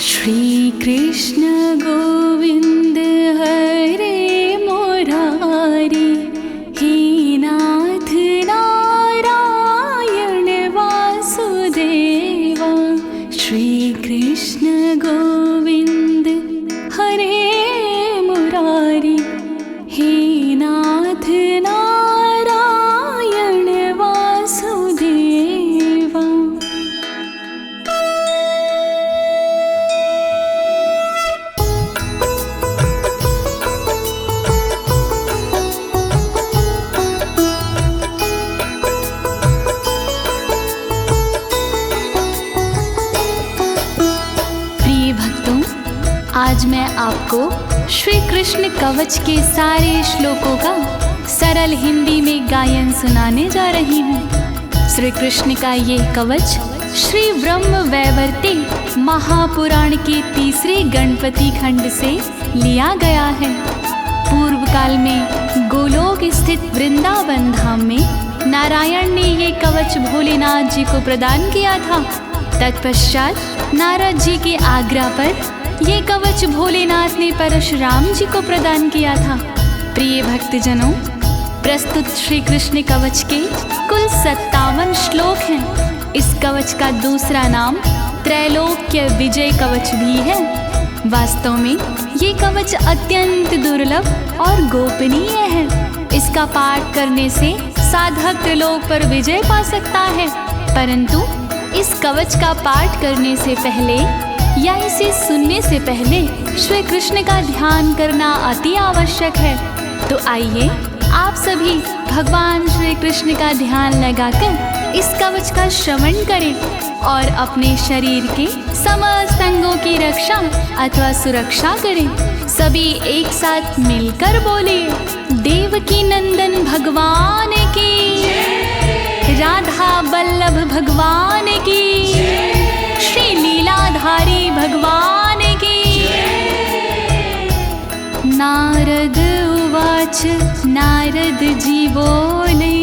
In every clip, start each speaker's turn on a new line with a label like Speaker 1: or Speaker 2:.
Speaker 1: श्री कृष्ण गोविंद हरे मुरारी, हे नाथ नारायण वासुदेवा। श्री कृष्ण गोविंद हरे मुरारी, हे नाथ नारायण वासुदेवा। आज मैं आपको श्री कृष्ण कवच के सारे श्लोकों का सरल हिंदी में गायन सुनाने जा रही हूँ। श्री कृष्ण का ये कवच श्री ब्रह्म वैवर्ते महापुराण के तीसरे गणपति खंड से लिया गया है। पूर्व काल में गोलोक स्थित वृंदावन धाम में नारायण ने ये कवच भोलेनाथ जी को प्रदान किया था। तत्पश्चात नारद जी के आज्ञा पर ये कवच भोलेनाथ ने परशुराम जी को प्रदान किया था। प्रिय भक्तजनों, प्रस्तुत श्री कृष्ण कवच के कुल 57 श्लोक हैं। इस कवच का दूसरा नाम त्रैलोक्य विजय कवच भी है। वास्तव में ये कवच अत्यंत दुर्लभ और गोपनीय है। इसका पाठ करने से साधक त्रिलोक पर विजय पा सकता है, परंतु इस कवच का पाठ करने से पहले या इसे सुनने से पहले श्री कृष्ण का ध्यान करना अति आवश्यक है। तो आइए आप सभी भगवान श्री कृष्ण का ध्यान लगाकर इस कवच का श्रवण करें और अपने शरीर के समस्त अंगों की रक्षा अथवा सुरक्षा करें। सभी एक साथ मिलकर बोलिए, देवकी नंदन भगवान की, राधा बल्लभ भगवान की, श्री लीलाधारी भगवान की। नारद उवाच, नारद जी बोले,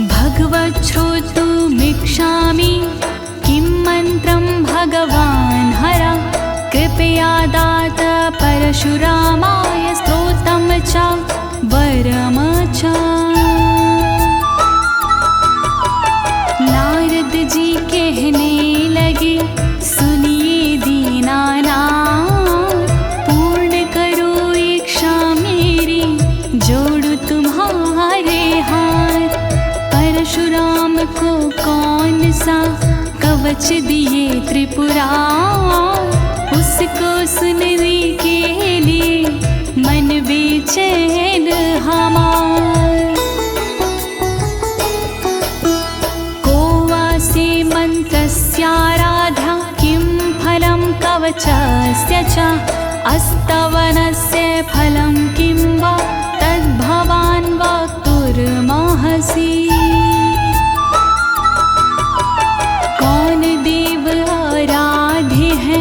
Speaker 1: भगवत् श्रोतुमिच्छामि किं मन्त्रं भगवान् हरा, कृपया दात परशुरामाय स्तोत्रं च वरं च। नारद जी कहने लगे, सुनिए दीनानाथ, पूर्ण करो इच्छा मेरी, जोड़ू तुम्हारे हाथ। परशुराम को कौन सा कवच दिए त्रिपुरारी, उसको सुनने के लिए मन बेचैन हमार। कोवासे मंत्रस्याराध्या, किं फलं कवचस्य च, अस्तवनस्य फलं किं वा, तद्भवान् वक्तुर्मर्हसि। कौन देव आराध्य है,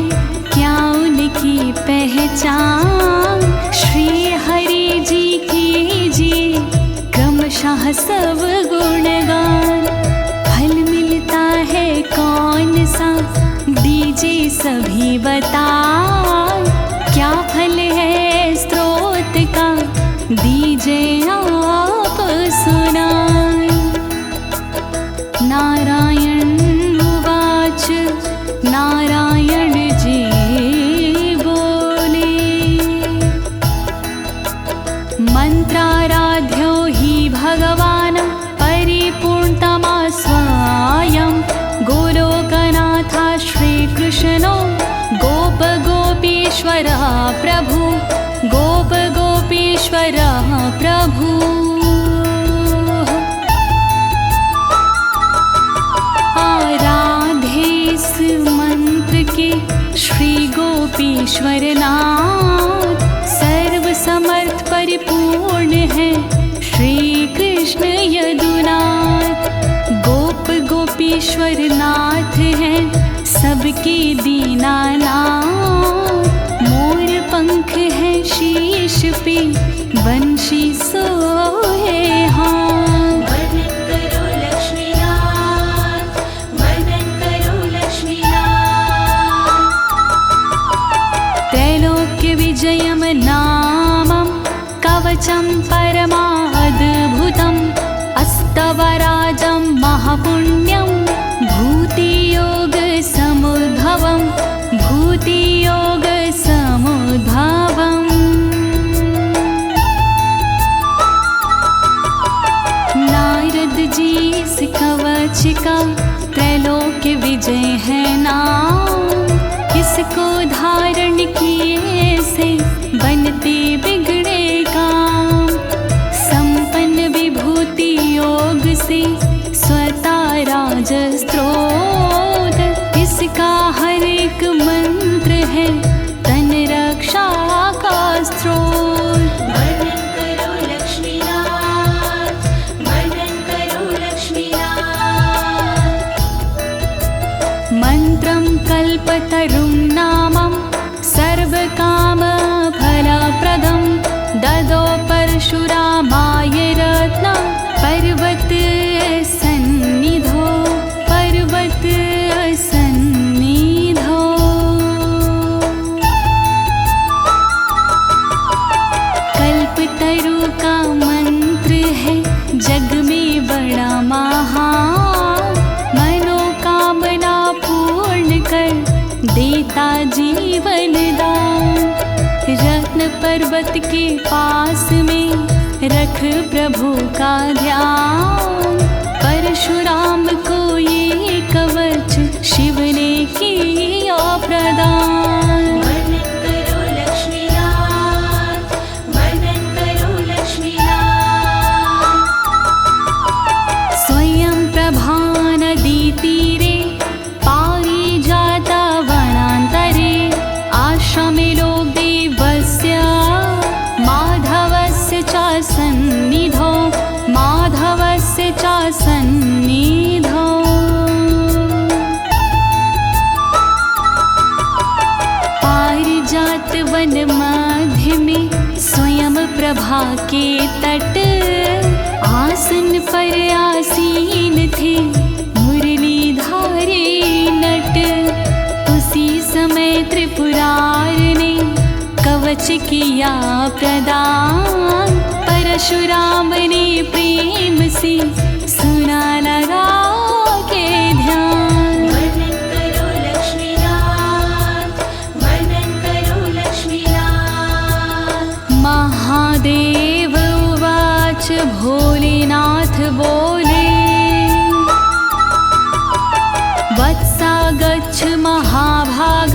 Speaker 1: क्या उनकी पहचान, श्री हरि जी कीजिए क्रमशः सब गुणगान। फल मिलता है कौन सा, दीजिए सभी बता, क्या फल है स्रोत का, दीजिए आप सुनाए। नारायण उवाच, नारायण जी बोले, मंत्राराध्यो हि भगवान् परिपूर्णतमा स्वयं, गोलोकनाथ श्रीकृष्णो गोप गोपीश्वर प्रभु, गोप गोपीश्वर प्रभु। आराधे इस मंत्र के श्री गोपीश्वर नाथ, सर्व समर्थ परिपूर्ण है श्री कृष्ण यदुनाथ। गोप गोपीश्वर नाथ है सबके दीनानाथ, मोर पंख है शीश पे, बंशी सोहे कवचं परमाद्भुतम् अस्तवराजं महापुण्यं भूतियोगसमुद्भवम् भूतियोगसमुद्भवम्। नारद जी इस कवच का त्रैलोक्य विजय है नाम। इसको धारण किए से बनते बिगड़े काम। संपन्न विभूति योग से स्वता राज स्त्रोत। इसका हर एक मंत्र है तन रक्षा का स्त्रोत।
Speaker 2: वर्णन करो लक्ष्मीनाथ, वर्णन करो लक्ष्मीनाथ।
Speaker 1: मंत्रं कल्पतरुं नामं सर्वकामफलप्रदं ददौ परशुरामाय रत्नं पर्वत सन्निधौ पर्वत सन्निधौ। कल्पतरु का मंत्र है जग में बड़ा महान। मनोकामना पूर्ण कर देता जीवन दान। रत्न पर्वत के पास में रख प्रभु का ध्यान। परशुराम को ये कवच शिव ने किया प्रदान।
Speaker 2: वर्णन करो लक्ष्मीनाथ, वर्णन करो लक्ष्मीनाथ।
Speaker 1: स्वयं प्रभा नदी तीरे पारिजाता वनान्तरे आश्रमे लोक देवस्य माधवस्य च सन्निधौ माधवस्य च सन्निधौ। पारिजात वन मध्य में स्वयं प्रभा के तट आसन पर आसीन थे मुरलीधारी नट। उसी समय त्रिपुरार ने कवच किया प्रदान। परशुराम ने प्रेम से सुना लगा के ध्यान।
Speaker 2: वर्णन करो लक्ष्मीनाथ, वर्णन करो लक्ष्मीनाथ।
Speaker 1: महादेव उवाच भोलेनाथ बोले वत्सा गच्छ महाभाग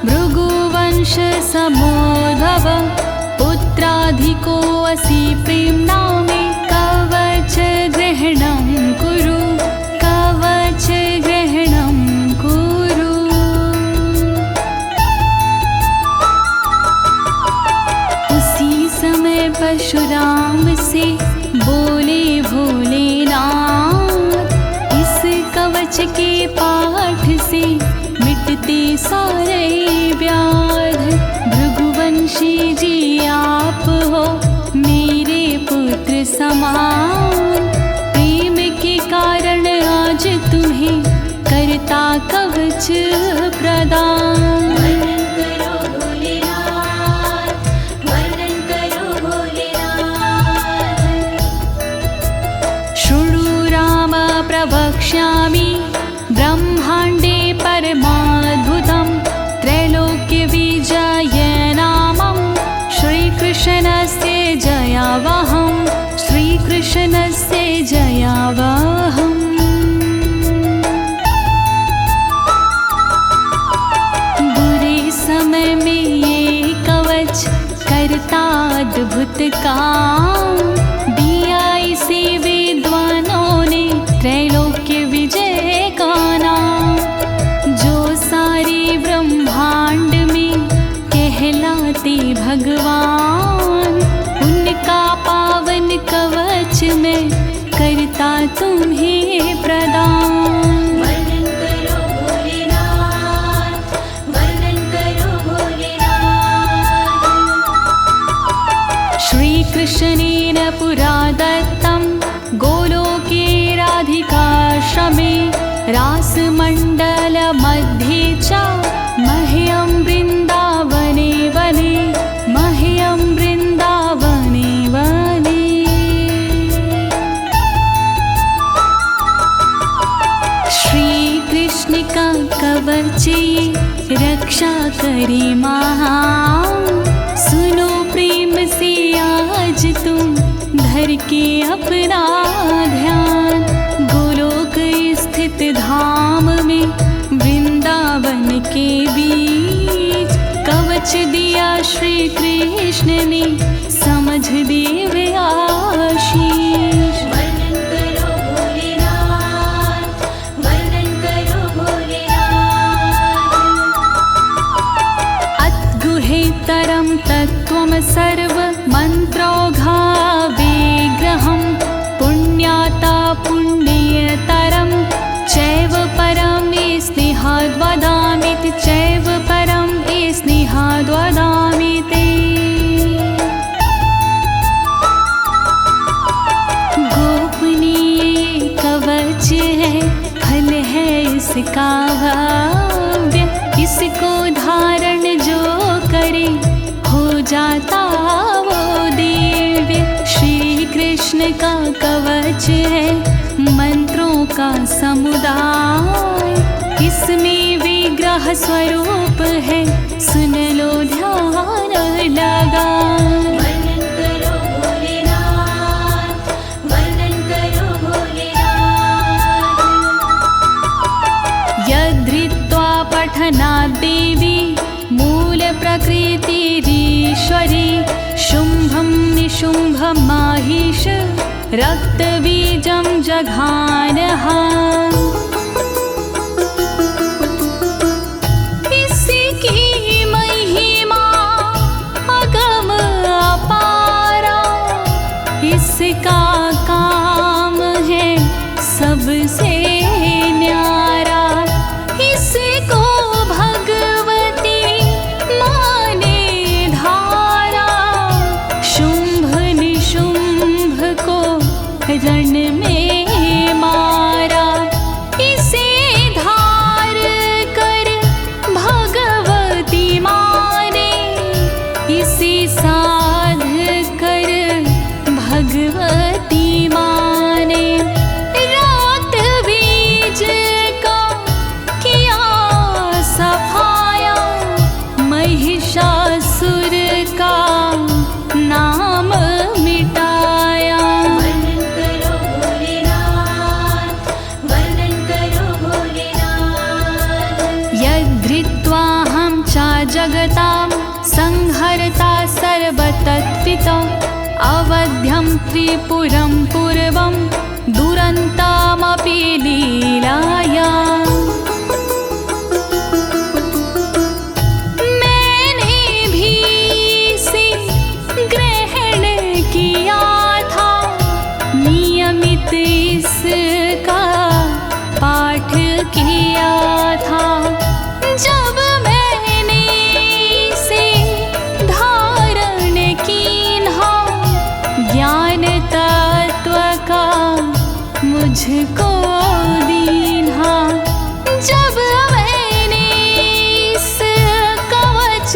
Speaker 1: भृगुवंश समोद्भव। पुत्राधिको असि प्रेम्णा मे कवच ग्रहणं कुरु कवच ग्रहणं कुरु। उसी समय परशुराम से बोले भोलेनाथ इस कवच के पाठ से मिटते सारे व्याध। भृगुवंशी जी आप हो मेरे पुत्र समान। प्रेम के कारण आज तुम्हें करता कवच प्रदान।
Speaker 2: वर्णन करो भोलेनाथ, वर्णन करो भोलेनाथ।
Speaker 1: शृणु राम प्रवक्ष्यामि ब्रह्माण्डे परमाद्भुतं त्रैलोक्य विजय नामं श्रीकृष्णस्य जयावहं श्रीकृष्णस्य जयावहम्। बुरे समय में ये कवच करता अद्भुत काम। दिया इसे विद्वानों ने त्रैलोक्य विजय का नाम। जो सारे ब्रह्मांड में कहलाते भगवान उनका पावन कवच में करता तुम्हें प्रदान।
Speaker 2: वर्णन करो भोलेनाथ, वर्णन करो भोलेनाथ।
Speaker 1: श्री कृष्णेन पुरा दत्तं गोलोके राधिकाश्रमे रासमण्डल मध्ये च मह्यं वृन्दावने वने मह्यं वृन्दावने वने। यहाँ सुनो प्रेम से आज तुम धर के अपना ध्यान। गोलोक स्थित धाम में वृंदावन के बीच कवच दिया श्री कृष्ण ने समझ दिव्य आशीष।
Speaker 2: वर्णन करो भोलेनाथ, वर्णन करो भोलेनाथ।
Speaker 1: अद्गुहेतरं तत्त्वं सर्व मन्त्रौघा विग्रहं पुण्याता पुण्यतरं चैव परं स्नेहाद् वदामि ते चैव परं स्नेहाद् वदामि ते। गोपनीय कवच है फल है इसका भव्य, इसको धारण जो करे हो जाता वो दिव्य। श्री कृष्ण का कवच है मंत्रों का समुदाय, इसमें विग्रह स्वरूप है सुन लो ध्यान लगा।
Speaker 2: वर्णन करो भोलेनाथ, वर्णन करो भोलेनाथ।
Speaker 1: यद्धृत्वा पठनात् देवी मूल प्रकृतिरीश्वरी शुम्भं निशुम्भं माहिष रक्तबीजं जघानः। इसकी महिमा अगम अपारा, इसका काम है सबसे न्यारा। इसको भगवती माने धारा, शुंभ निशुंभ को रण में मारा। इसे धार कर भगवती माने, इसे साध कर भगवती माने। रात बीज का किया सफाया, महिषासुर का नाम मिटाया।
Speaker 2: वर्णन करो भोलेनाथ, वर्णन करो भोलेनाथ।
Speaker 1: यद्धृत्वाहं च जगतां संहर्ता सर्वतत्त्विता, अवध्यं त्रिपुरं पूर्वं दुरन्तामपि लीलाया। मैंने भी इसे ग्रहण किया था, नियमित इसका पाठ किया था। जब मैंने इसे धारण कीन्हा, ज्ञान तत्व का मुझको दीन्हा। जब मैंने इस कवच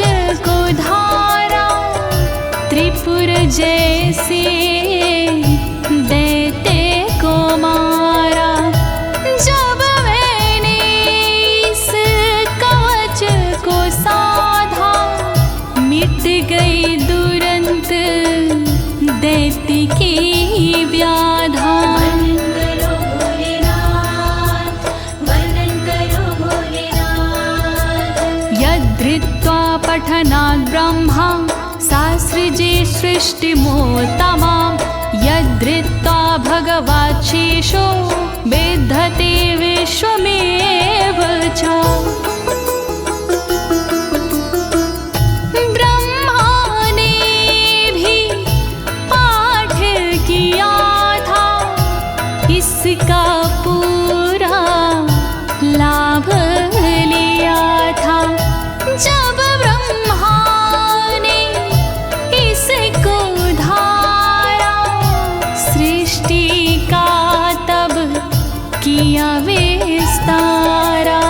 Speaker 1: को धारा, त्रिपुर जैसे दैत्य को मारा। जब मैंने इस कवच को साधा, मिट गई दुरंत दैत्य की व्याधा।
Speaker 2: वर्णन करो भोलेनाथ, वर्णन करो भोलेनाथ।
Speaker 1: यद्धृत्वा पठनात् ब्रह्मा शास्त्रिजे सृष्टिमोत्तमां, यद्धृत्वा भगवाच्छेषो विद्धते विश्वमेव च। ब्रह्मा ने भी पाठ किया था, इसका पूरा लाभ लिया था। जब ब्रह्मा ने इसको धारा, सृष्टि का तब किया विस्तारा।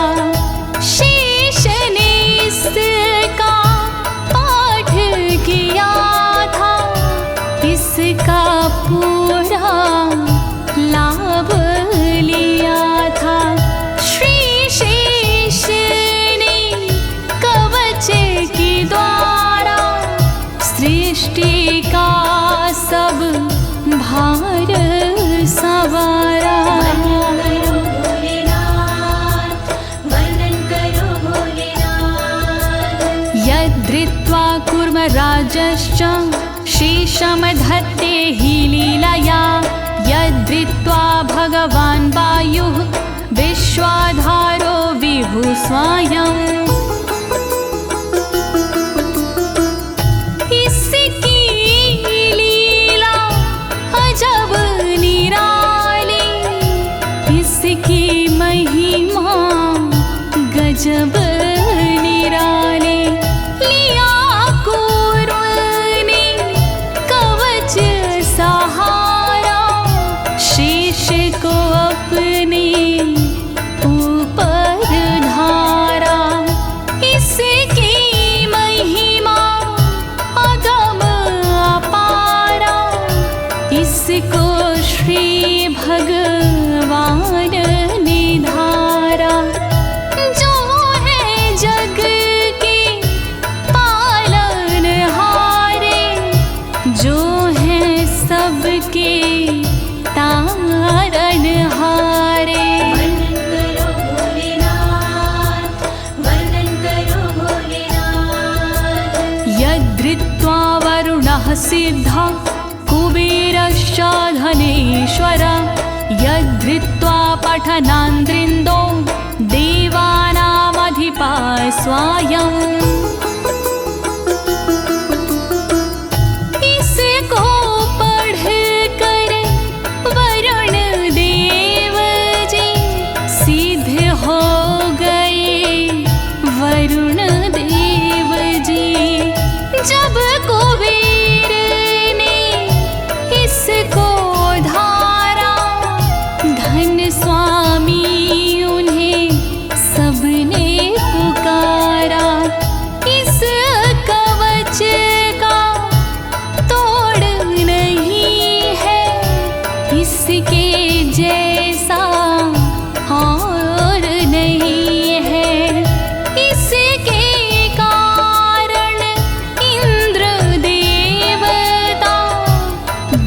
Speaker 1: यद्धृत्वा कूर्मराजश्च शेषं धत्ते हि लीलया यद्धृत्वा भगवान् वायुः विश्वाधारो विभुः स्वयम् इसकी लीला अजब निराली इसकी महिमा गजब निराली लिया कूर्म ने कवच सहारा शेष को अपने ऊपर धारा इसकी महिमा अगम अपारा इसको श्री भगवान ने धारा जो है जग के पालनहारे जो है सबके तारणहारे
Speaker 2: वर्णन करो भोलेनाथ वर्णन करो भोलेनाथ
Speaker 1: यद्धृत्वा वरुणः सिद्धः कुबेरश्च धनेश्वर यद्धृत्वा पठनान्द्रिन्दो देवानामधिपा स्वयम् इसको पढ़ कर वरुण देव जी सिद्ध हो गए वरुण देव जी जब कुबेर ने इसको धारा धन स्वामी उन्हें सबने पुकारा इस कवच का तोड़ नहीं है इसके जैसा और नहीं है इसके कारण इंद्र देवता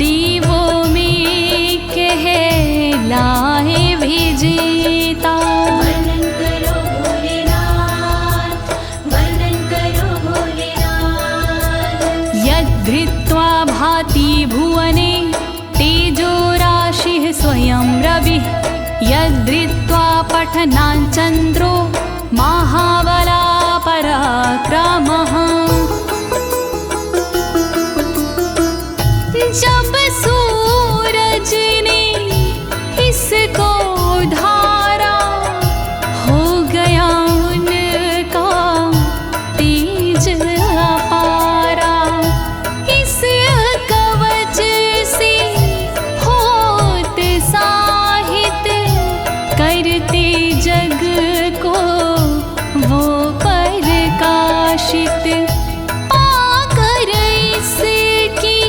Speaker 1: देवों में कहलाए विजेता
Speaker 2: वर्णन करो भोलेनाथ वर्णन करो भोलेनाथ
Speaker 1: यद्धृत्वा भाति भुवने तेजो राशिः स्वयं रविः यद्धृत्वा पठनान् चन्द्रो महाबला पराक्रमः जब सूरज ने इसको धारा हो गया उनका तेज अपारा इस कवच से होते साहित करते जग को वो प्रकाशित पाकर इसकी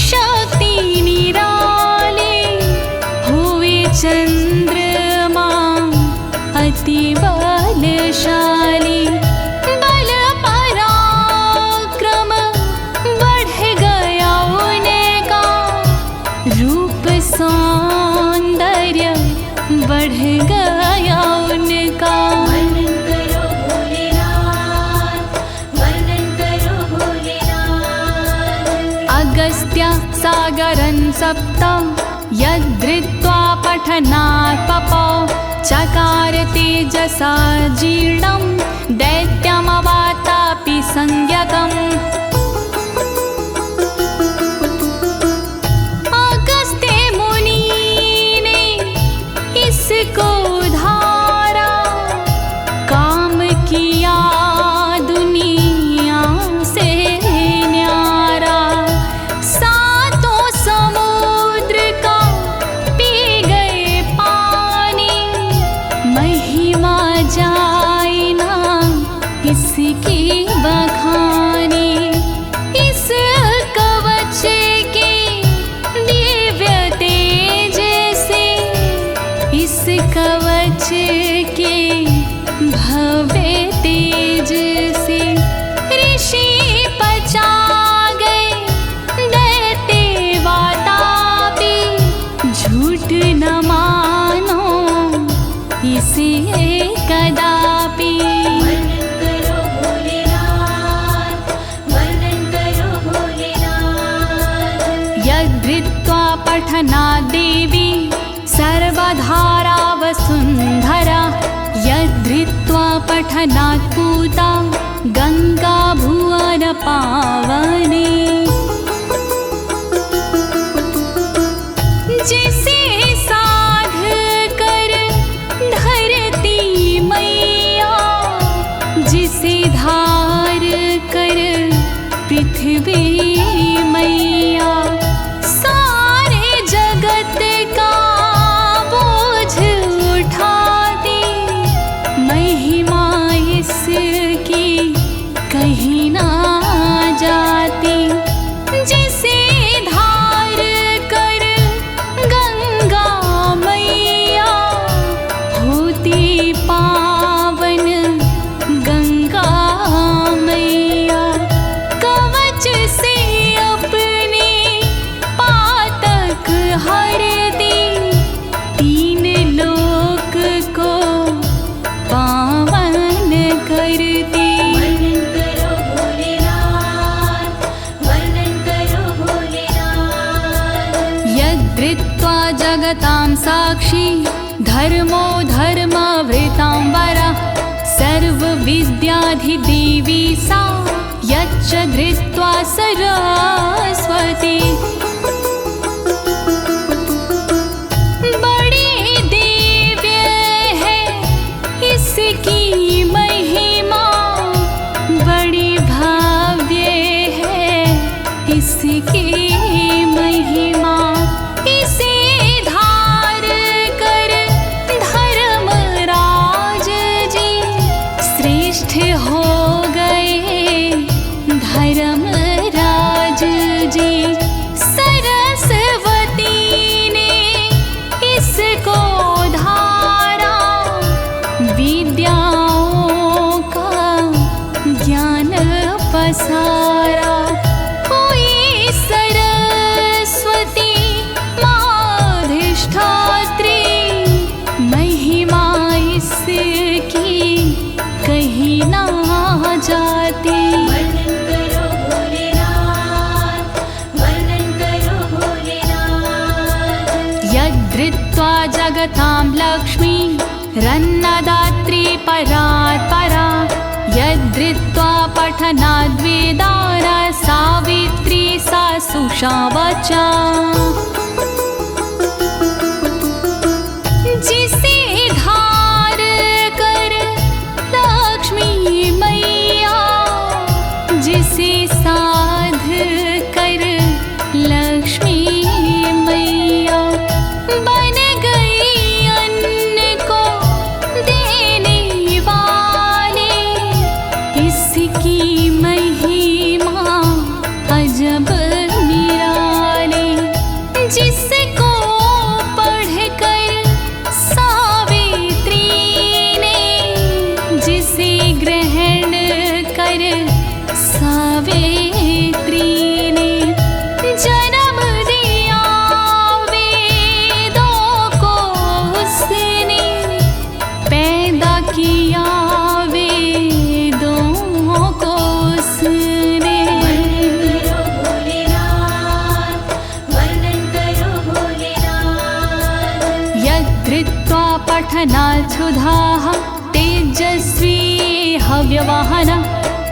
Speaker 1: शक्ति निराले हुए चंद्रमा अति बलशाली बल पराक्रम बढ़ गया उनका रूप सौंदर्य बढ़ गया उनका
Speaker 2: वर्णन करो भोलेनाथ वर्णन करो भोलेनाथ
Speaker 1: अगस्त्य सागरं सप्त यद्धृत्वा पठनात् पपौ चकार तेजसा जीर्णं दैत्यमवातापि संज्ञकम् अगस्त्य मुनि ने इसको धारा काम किया दुनिया से न्यारा सातों समुद्र का पी गए पानी महिमा जाए ना इसकी बखानी पठनात् देवी सर्वधारा वसुन्धरा यद्धृत्वा पठनात् पूता गंगा भुवन पावने। जिसे साध कर धरती मैया, जिसे धार कर पृथ्वी मैया, सारे जगत का बोझ उठाती, महिमा इसकी कहीं ना जाती। जिसे धार कर गंगा मैया, होती पावन गंगा मैया, कवच से अपने पातक हरती, तीन लोक को पावन करती।
Speaker 2: वर्णन करो भोलेनाथ, वर्णन करो भोलेनाथ।
Speaker 1: यद्धृत्वा जगतां साक्षी धर्मो धर्मवृतांबरा, सर्वविद्याधिदेवी सा यच्च धृत्वा सरस्वती। बड़ी दिव्य है इसकी महिमा, बड़ी भव्य है इसकी महिमा। इसे धार कर धर्मराज जी श्रेष्ठ हो गए धर्मराज जी। सरस्वती ने इसको धारा, विद्याओं का ज्ञान पसारा। हुई सरस्वती माधिष्ठात्री, महिमा इसकी कहीं ना जाती।
Speaker 2: वर्णन करो भोलेनाथ, वर्णन करो भोलेनाथ।
Speaker 1: यद्धृत्वा जगतां लक्ष्मी रन्नदात्री परात्परा, यद्धृत्वा पठनाद् वेदान् सावित्री सा सुषावचा। जिसे धार कर लक्ष्मी मैया, जिसे साध कर लक्ष्मी मैया, बन गई अन्न को देने वाले, इसकी महिमा अजब निराली। जिसको पढ़कर सावित्री ने, जिसे ग्रहण कर सावित्री ने, जन्म दिया वेदों को उसने, पैदा किया वेदों को उसने।
Speaker 2: वर्णन करो भोलेनाथ, वर्णन करो भोलेनाथ।
Speaker 1: यद्धृत्वा पठनात् सुधाः तेजस्वी हव्यवाहन,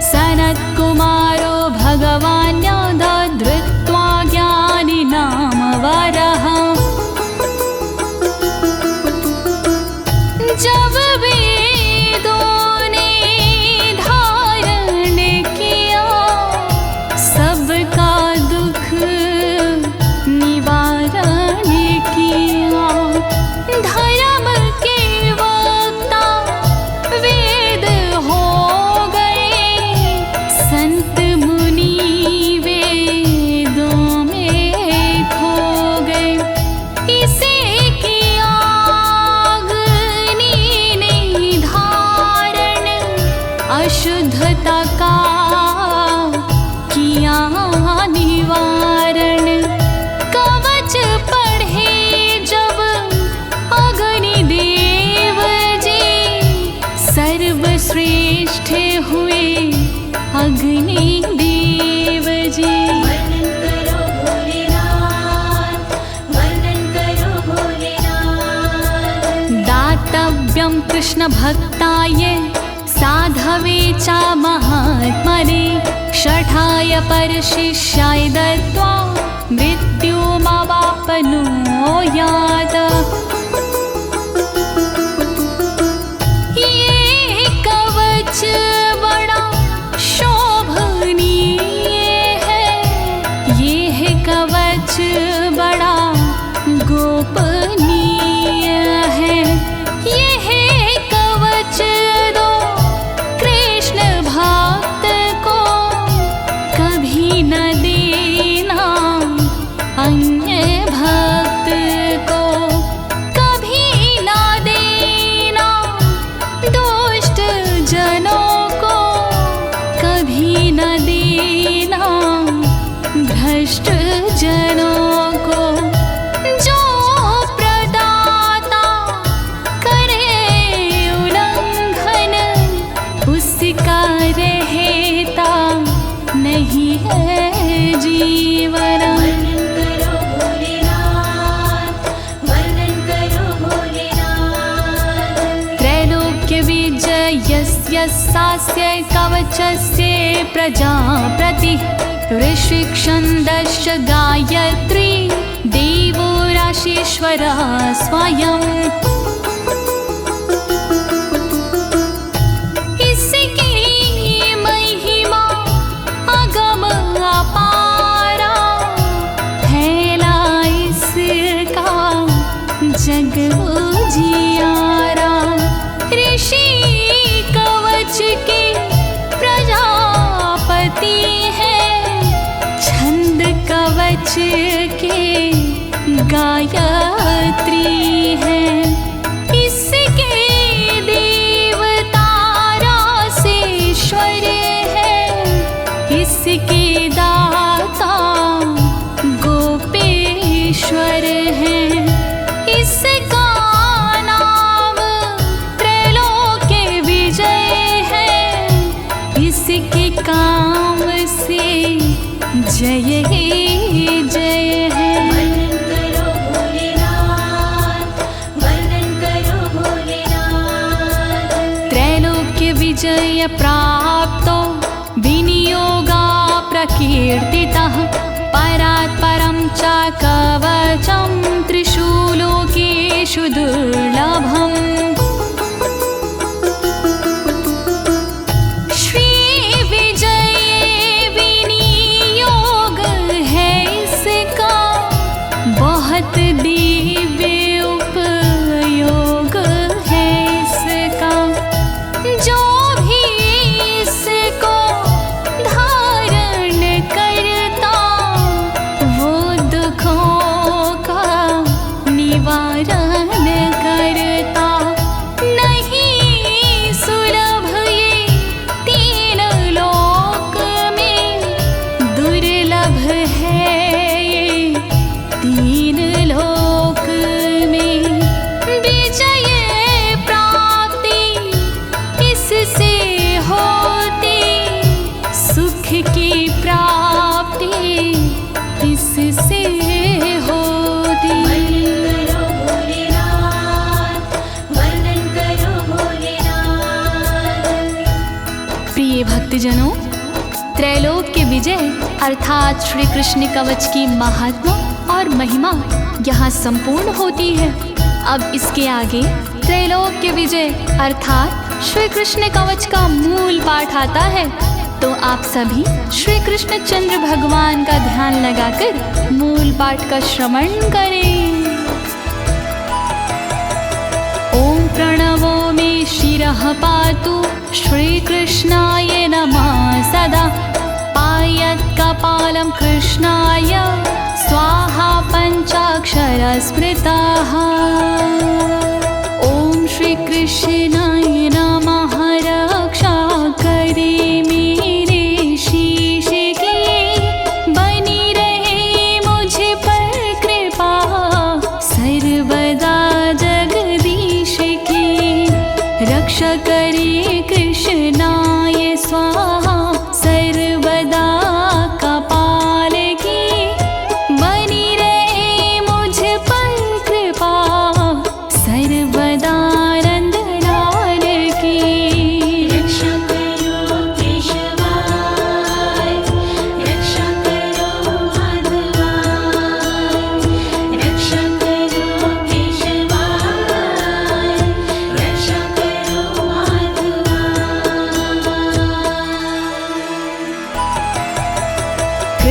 Speaker 1: सनत्कुमारो भगवान् दधृत्वा ज्ञानिनाम वरः। जब वेदों ने धारण किया, सबका दुख निवारण किया। धर्म के वक्ता वेद हो गए, संत मुनि वेदों में खो गए। इसे किया अग्नि ने धारण, अशुद्धता का किया निवारण। कवच पढ़े जब अग्निदेव जी, सर्वश्रेष्ठ हुए अग्नि कृष्ण भक्ताय साधवे च महात्मने शठाय परशिष्याय दत्त्वा मृत्युमवाप्नुयात्। ये कवच बड़ा शोभनीय है, ये है कवच बड़ा गोपनीय है। ये है कवच दो कृष्ण भक्त को कभी न देना, अन्य भक्त को कभी न देना, दुष्ट जनों को कभी न देना, भ्रष्ट जनों को। जो प्रदाता करे उल्लंघन, उसका रहता नहीं है जीवन।
Speaker 2: वर्णन करो भोलेनाथ, वर्णन करो भोलेनाथ।
Speaker 1: त्रैलोक्य विजयस्य सास्य कवचस्य प्रजाप्रति ऋषिक्षन्दश्च गायत्री देवो राशीश्वरः स्वयं। इसकी महिमा अगम अपारा, फैला इसका जग उजियारा। ऋषि कवच के प्रजापति हैं, छंद कवच के गायत्री हैं। इसके देवता रासेश्वर हैं, इसके दाता गोपेश्वर हैं। इसका नाम त्रैलोक्य विजय है, इसके काम से जय ही जय है।
Speaker 2: वर्णन करो भोलेनाथ, वर्णन करो भोलेनाथ।
Speaker 1: त्रैलोक्य विजय प्राप्तो विनियोगा प्रकीर्तितः परात् परं च कवचं त्रिषु लोकेषु दुर्लभम्। श्री विजय विनियोग है इसका, बहुत दिव्य उपयोग है इसका। जो भी इसको धारण करता, वो दुखों का निवारण करता। नहीं सुलभ ये तीन लोक में, दुर्लभ है ये तीन लोक में। विजय प्राप्ति इससे होती, सुख की प्राप्ति इससे होती।
Speaker 2: वर्णन करो भोलेनाथ, वर्णन करो भोलेनाथ।
Speaker 1: प्रिय भक्तजनों, त्रैलोक्य विजय अर्थात श्री कृष्ण कवच की महात्मा और महिमा यहाँ संपूर्ण होती है। अब इसके आगे त्रैलोक्य विजय अर्थात श्री कृष्ण कवच का मूल पाठ आता है। तो आप सभी श्री कृष्ण चंद्र भगवान का ध्यान लगाकर मूल पाठ का श्रवण करें। ओम प्रणवो मे शिरः पातु श्रीकृष्णाय नमः सदा। पायत् कपालं कृष्णाय स्वाहा पञ्चाक्षर स्मृताः। ओम श्री कृष्णाय नमः रक्षा करे मेरे शीश की, बनी रहे मुझ पर कृपा सर्वदा जगदीश की। रक्षा करे कृष्णाय स्वाहा सर्वदा कपाल की, बनी रहे मुझ पर कृपा सर्वदा नंदना।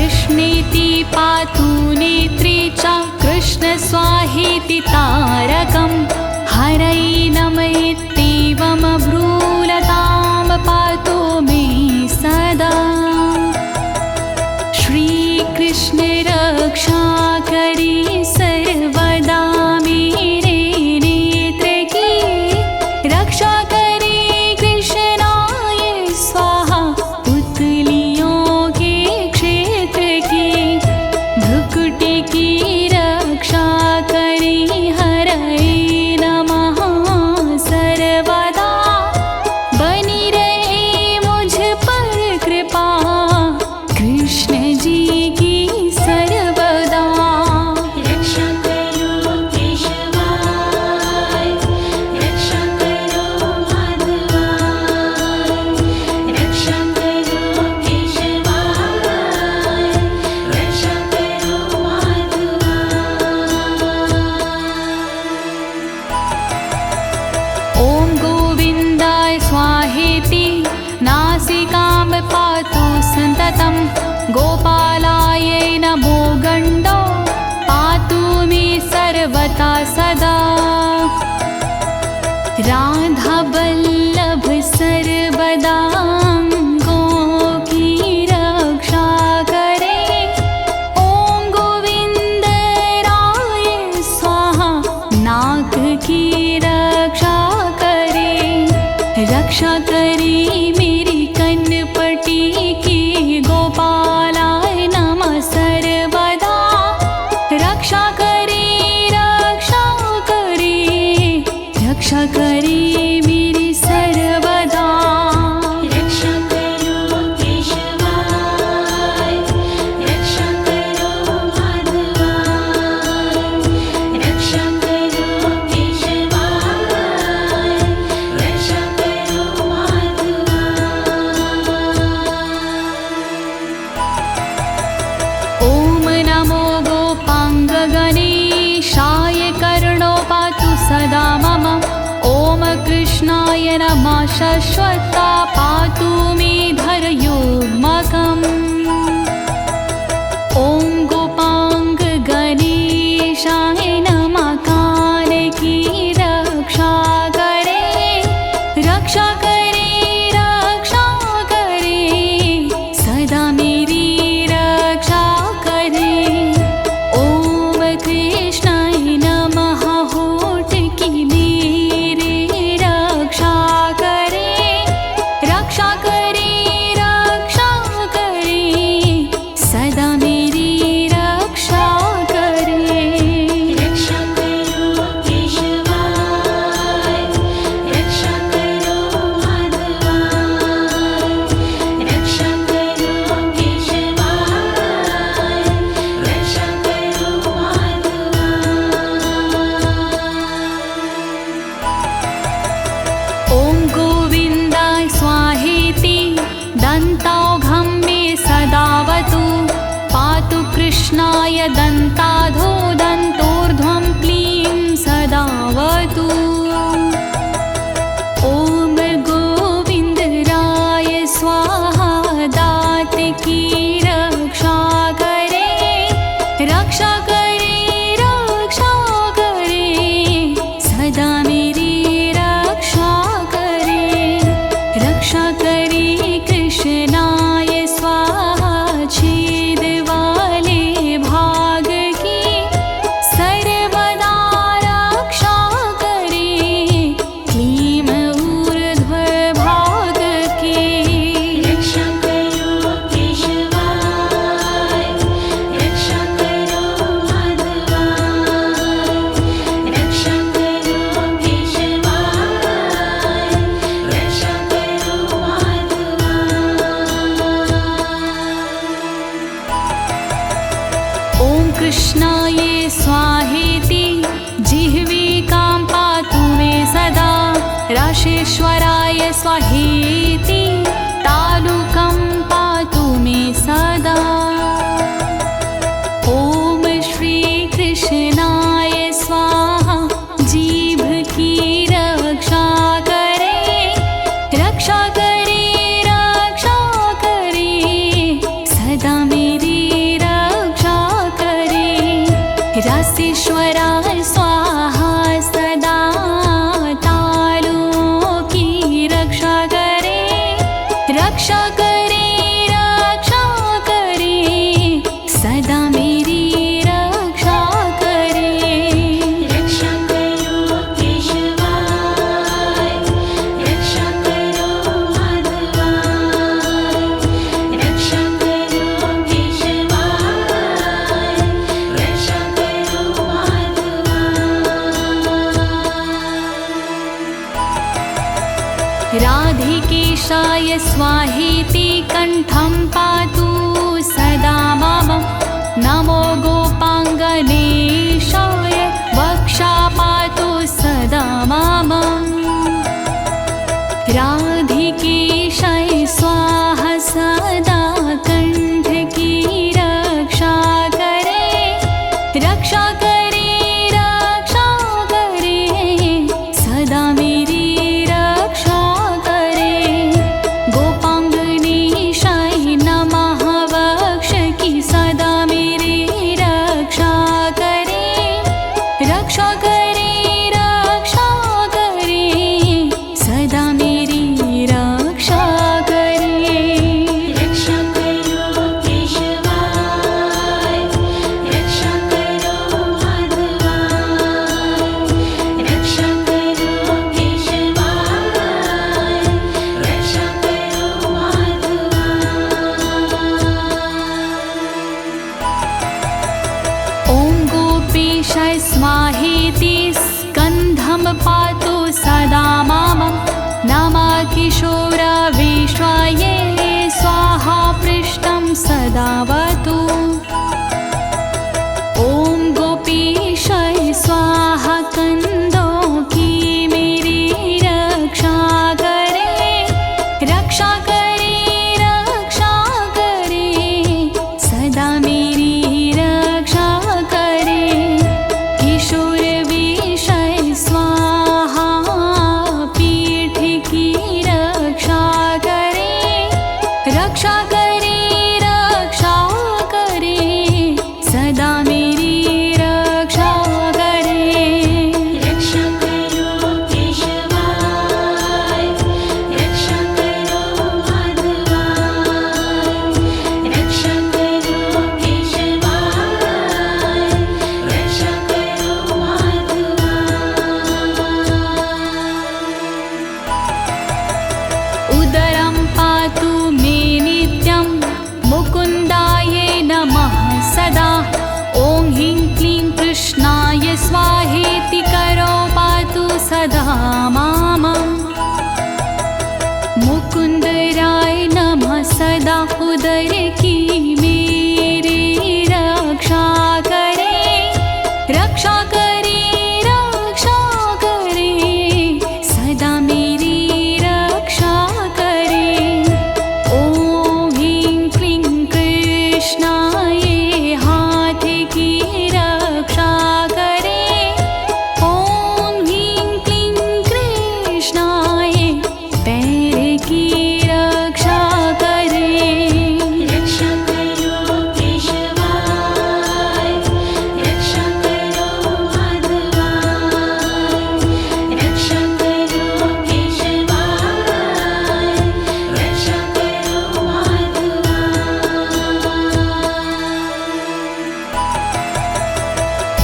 Speaker 1: कृष्णेति पातु नेत्रे च कृष्ण स्वाहेति तारकं हरै नमयेत्येवमब्रूलतां पातु मे सदा। श्रीकृष्ण रक्षा करी सर्वदा मेरे नेत्र की, रक्षा करे कृष्णाय स्वाहा पुतलियों के क्षेत्र की। भ्रुकुटी की रक्षा करे हरै नमः सर्वदा, बनी रहे मुझ पर कृपा कृष्ण जी की सर्वदा।
Speaker 2: रक्षा करो केशवाय, रक्षा करो माधवाय, रक्षा करो केशवाय, रक्षा करो माधवाय।
Speaker 1: ॐ गोविन्दाय स्वाहेति नासिकां पातु सन्ततं, गोपालाय नमो गण्डो पातु मे सर्वथा सदा। राधावल्लभ सर्वदा अंगों की रक्षा करे, ॐ गोविन्द राय स्वाहा नाक की रक्षा करे। रक्षा करे मेरी कनपटी की, गोपालाय नमः सर्वदा। रक्षा करे, रक्षा करे, रक्षा करे मेरी सर्वदा।
Speaker 2: रक्षा करो केशवाय, रक्षा करो माधवाय, रक्षा करो केशवाय, रक्षा करो माधवाय।
Speaker 1: ॐ नमो गोपाङ्गगणेशाय कर्णो पातु सदा मम। ॐ कृष्णाय नमः शाश्वता पातु मे धरयोर्मकम्। ॐ गोपाङ्गगणेशाय नमः कान की रक्षा करे, रक्षा करे, रक्षा करे, सदा मेरी रक्षा करे। ॐ कृष्णाय नमः होठ की मेरी रक्षा करे, रक्षा करे, रक्षा करे, सदा मेरी रक्षा करे।
Speaker 2: रक्षा करो केशवाय, रक्षा करो माधवाय, रक्षा करो केशवाय, रक्षा करो माधवाय।
Speaker 1: ॐ गोविन्दाय स्वाहेति दन्तौघं मे सदावतु, पातु कृष्णाय दन्ताधो दन्तोर्ध्वं क्लीं सदावतु। ॐ गोविन्दराय स्वाहा दात की रक्षा करे, रक्षा करे, रक्षा करे, सदा मेरी रक्षा करे। रक्षा करे कृष्णाय स्वाहा छेद वाले भाग की, सर्वदा रक्षा करे क्लीं ऊर्ध्व भाग की।
Speaker 2: रक्षा करो केशवाय, रक्षा करो माधवाय, रक्षा करो केशवाय, रक्षा करो माधवाय।
Speaker 1: ॐ कृष्णाय स्वाहेति जिह्विकां पातु मे सदा, राशेश्वराय स्वाहेति तालुकं पातु मे सदा। ॐ श्रीकृष्णाय स्वाहा जीभ की रक्षा करे, रक्षा करे, रक्षा करे, सदा मेरी रसीश्वरा स्वाहा सदा तारों की रक्षा करे, रक्षा करे, रक्षा करे, सदा मेरी रक्षा करे।
Speaker 2: रक्षा करो केशवाय, रक्षा करो माधवाय, रक्षा करो केशवाय, रक्षा करो माधवाय।
Speaker 1: राधिकेशाय स्वाहेति कण्ठं पातु सदा मम, नमो गोपाङ्गनेशाय वक्षा पातु सदा मम। राधिकेशाय स्वाहा सदा कंठ की रक्षा करे, रक्षा करे, रक्षा करे, सदा मेरी रक्षा करे। गोपांगनेशाय नमः वक्ष की सदा मेरी रक्षा करे, रक्षा करे, रक्षा करे, सदा मेरी रक्षा करे।
Speaker 2: रक्षा करो केशवाय, रक्षा करो माधवाय, रक्षा करो केशवाय, रक्षा करो माधवाय।
Speaker 1: ॐ गोपीशाय स्वाहेति स्कन्धं पातु सदा मम, नमः किशोरविश्वाय स्वाहा पृष्ठं सदावतु। ॐ गोपीशाय स्वाहा कंदों की मेरी रक्षा करे, रक्षा करे, रक्षा करे, सदा मेरी रक्षा करे। किशोर विषय स्वाहा पीठ की रक्षा करे, रक्षा करे, रक्षा करे, सदा मेरी रक्षा करे।
Speaker 2: रक्षा करो केशवाय, रक्षा करो माधवाय, रक्षा करो केशवाय, रक्षा करो माधवाय।
Speaker 1: उदरं पातु मे नित्यं मुकुन्दाय नमः सदा। ॐ ह्रीं क्लीं कृष्णाय स्वाहेति करो पातु सदा माम। मुकुंदराय नमः सदा उदर की मेरी रक्षा करे, रक्षा करे, रक्षा करे, सदा मेरी रक्षा करे। ॐ ह्रीं क्लीं कृष्णाय हाथ की रक्षा करे, ॐ ह्रीं क्लीं कृष्णाय पैर की रक्षा करे।
Speaker 2: रक्षा करो केशवाय, रक्षा करो माधवाय, रक्षा करो केशवाय, रक्षा करो माधवाय।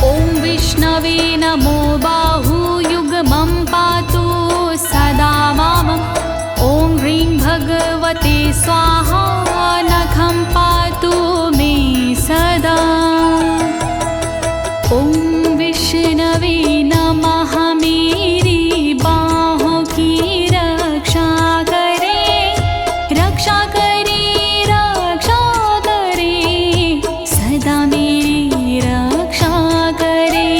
Speaker 1: ॐ विष्णवे नमो बाहुयुग्मं पातु सदा मम। ॐ ह्रीं भगवते स्वाहा नखं पातु मे सदा। ॐ विष्णवे नमः मेरी बाहों की रक्षा करे, रक्षा करे, रक्षा करे, सदा मेरी रक्षा करे।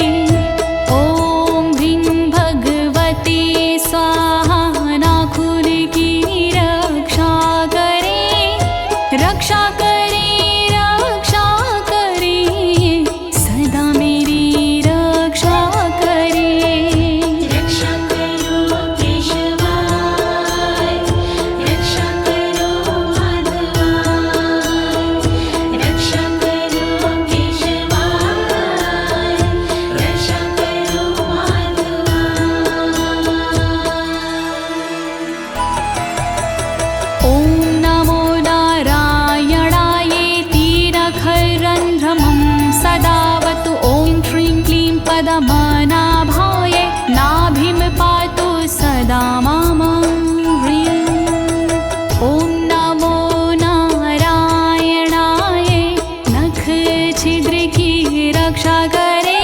Speaker 1: ॐ सदावतु ॐ श्रीं क्लीं पद्मनाभाय नाभिं पातु सदा मां ह्रीं ॐ नमो नारायणाय नख छिद्र की रक्षा करे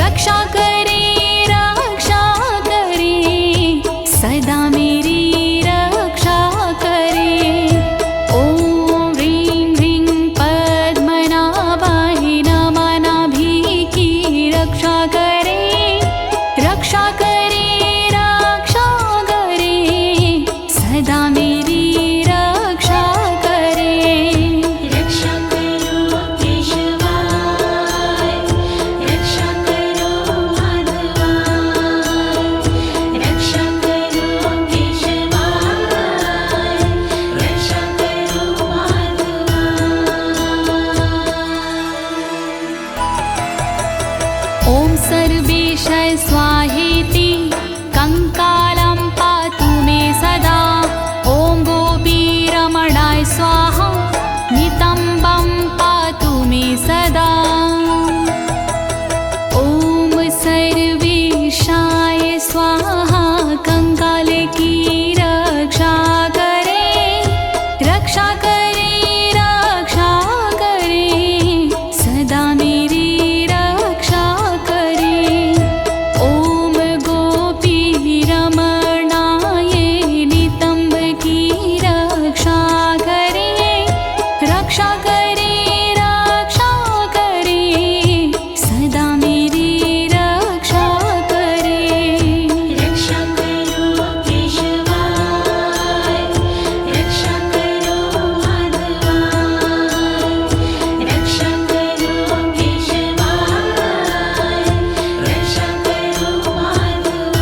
Speaker 1: रक्षा करे रक्षा करे सदा मेरी रक्षा करे ॐ ह्रीं ह्रीं पद्मनाभाय नमः नाभि की रक्षा करे रक्षा करे रक्षा करे सदा मेरी रक्षा करे
Speaker 2: रक्षा करो केशवाय रक्षा करो माधवाय रक्षा करो केशवाय रक्षा करो माधवाय
Speaker 1: ॐ सर्वेश स्वाहेति कंकालं पातु मे सदा ॐ गोपीरमणाय स्वाहा नितम्बं पातु मे सदा ॐ सर्वेशाय स्वाहा कंकाल की रक्षा करे रक्षा करे रक्षा करे सदा मेरी रक्षा करे ॐ गोपीरमणाय नितम्ब की रक्षा करे रक्षा करे रक्षा करे सदा मेरी रक्षा करे
Speaker 2: रक्षा करो केशवाय रक्षा करो माधवाय रक्षा करो केशवाय रक्षा करो माधवाय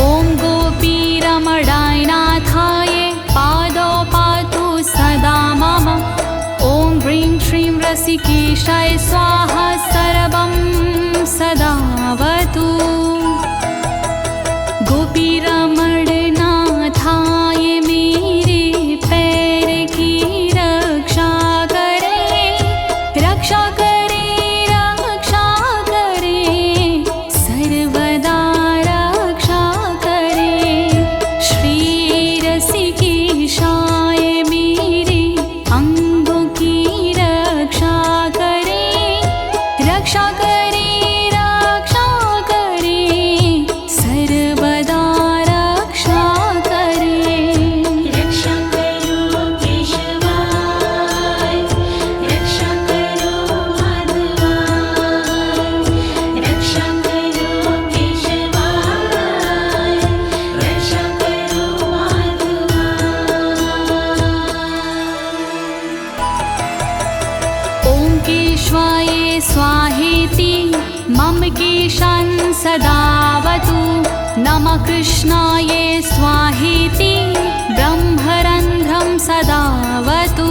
Speaker 1: ॐ गोपीरमणाय नाथाय पादौ पातु सदा मम ॐ ह्रीं श्रीं रसिकेशाय स्वाहा सर्वं सदावतु गोपीरमणनाथाय मेरे पैर की रक्षा करे रक्षा करे रक्षा करे सर्वदा रक्षा करे श्री रसिकेशाय मेरे अंगों की रक्षा करे रक्षा करे रक्षा करे सर्वदा रक्षा करे
Speaker 2: रक्षा करो केशवाय रक्षा करो माधवाय रक्षा करो केशवाय रक्षा करो माधवाय
Speaker 1: ॐ केशवाय स्वाहेति मम केशान् सदावतु नमः कृष्णाय स्वाहेति ब्रह्मरन्ध्रं सदावतु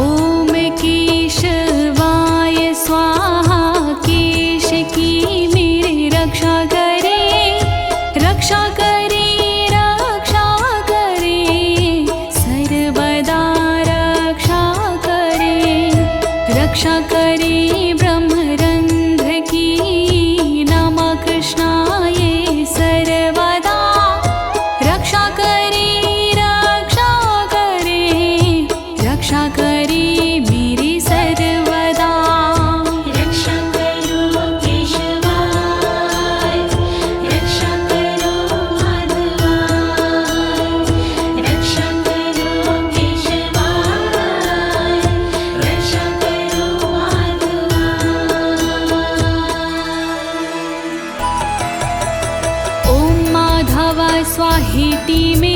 Speaker 1: ॐ केशवाय स्वाहा केश की मेरी रक्षा करे रक्षा करे रक्षा करे सर्वदा रक्षा करे रक्षा करे ब्रह्मरंध्र की नमः कृष्णाय सर्वदा रक्षा करे रक्षा करे रक्षा करे मेरी सर्वदा
Speaker 2: रक्षा करो केशवाय रक्षा करो माधवाय रक्षा करो केशवाय रक्षा करो माधवाय
Speaker 1: ॐ माधव स्वाहेति मे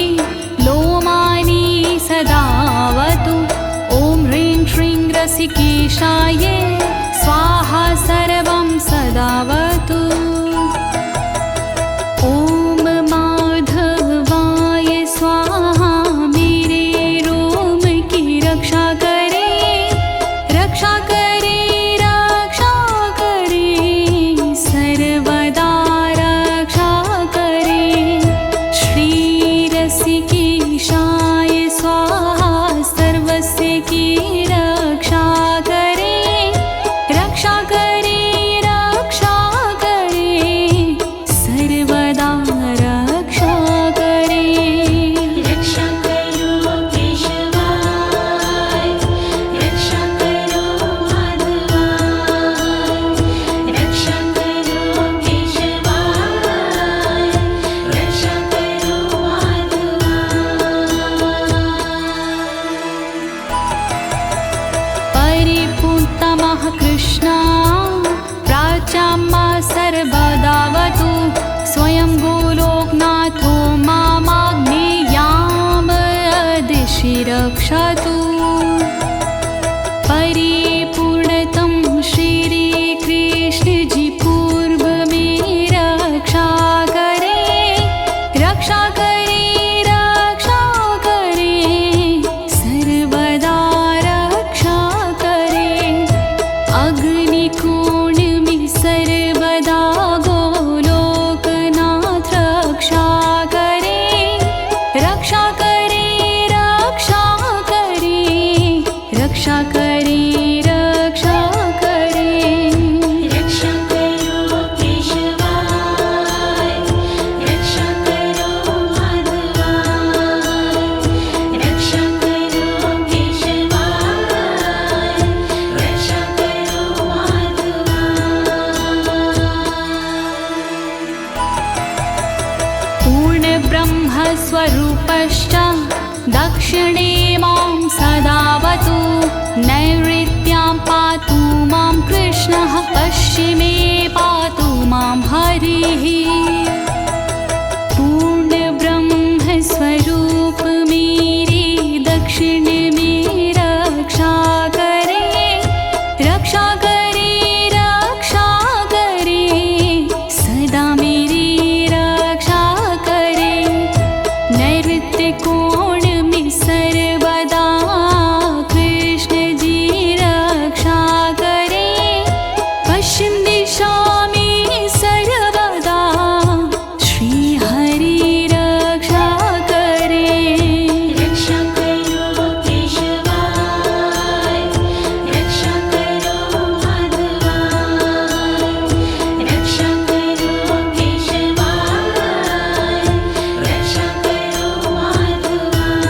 Speaker 1: लोमानि सदावतु ॐ ह्रीं श्रीं रसिकेशाय स्वाहा सर्वं सदावतु ॐ माधवाय स्वाहा मेरे रोम की रक्षा करे रक्षा करे रक्षा करे सर्वदा रक्षा करे श्री रसिकेशाय रक्षा करे रक्षा करे सर्वदा रक्षा करे अग्निकोण में सर्वदा गोलोकनाथ रक्षा करे रक्षा करे रक्षा करे रक्षा करे रक्षा करे
Speaker 2: रक्षा करो केशवाय रक्षा करो माधवाय रक्षा करो केशवाय रक्षा करो माधवाय
Speaker 1: पूर्ण ब्रह्म स्वरूपश्च दक्षिणे मां सदावतु नैऋत्यां पातु मां कृष्णः पश्चिमे पातु मां हरिः पूर्ण ब्रह्म स्वरूप मेरे दक्षिण में रक्षा करे रक्षा करे रक्षा करे सदा मेरी रक्षा करे नैऋत्य कोण में सर्वदा कृष्ण जी रक्षा करे पश्चिम दिशा में सर्वदा श्री हरि रक्षा करे
Speaker 2: रक्षा करो केशवाय रक्षा करो माधवाय रक्षा करो केशवाय रक्षा करो माधवाय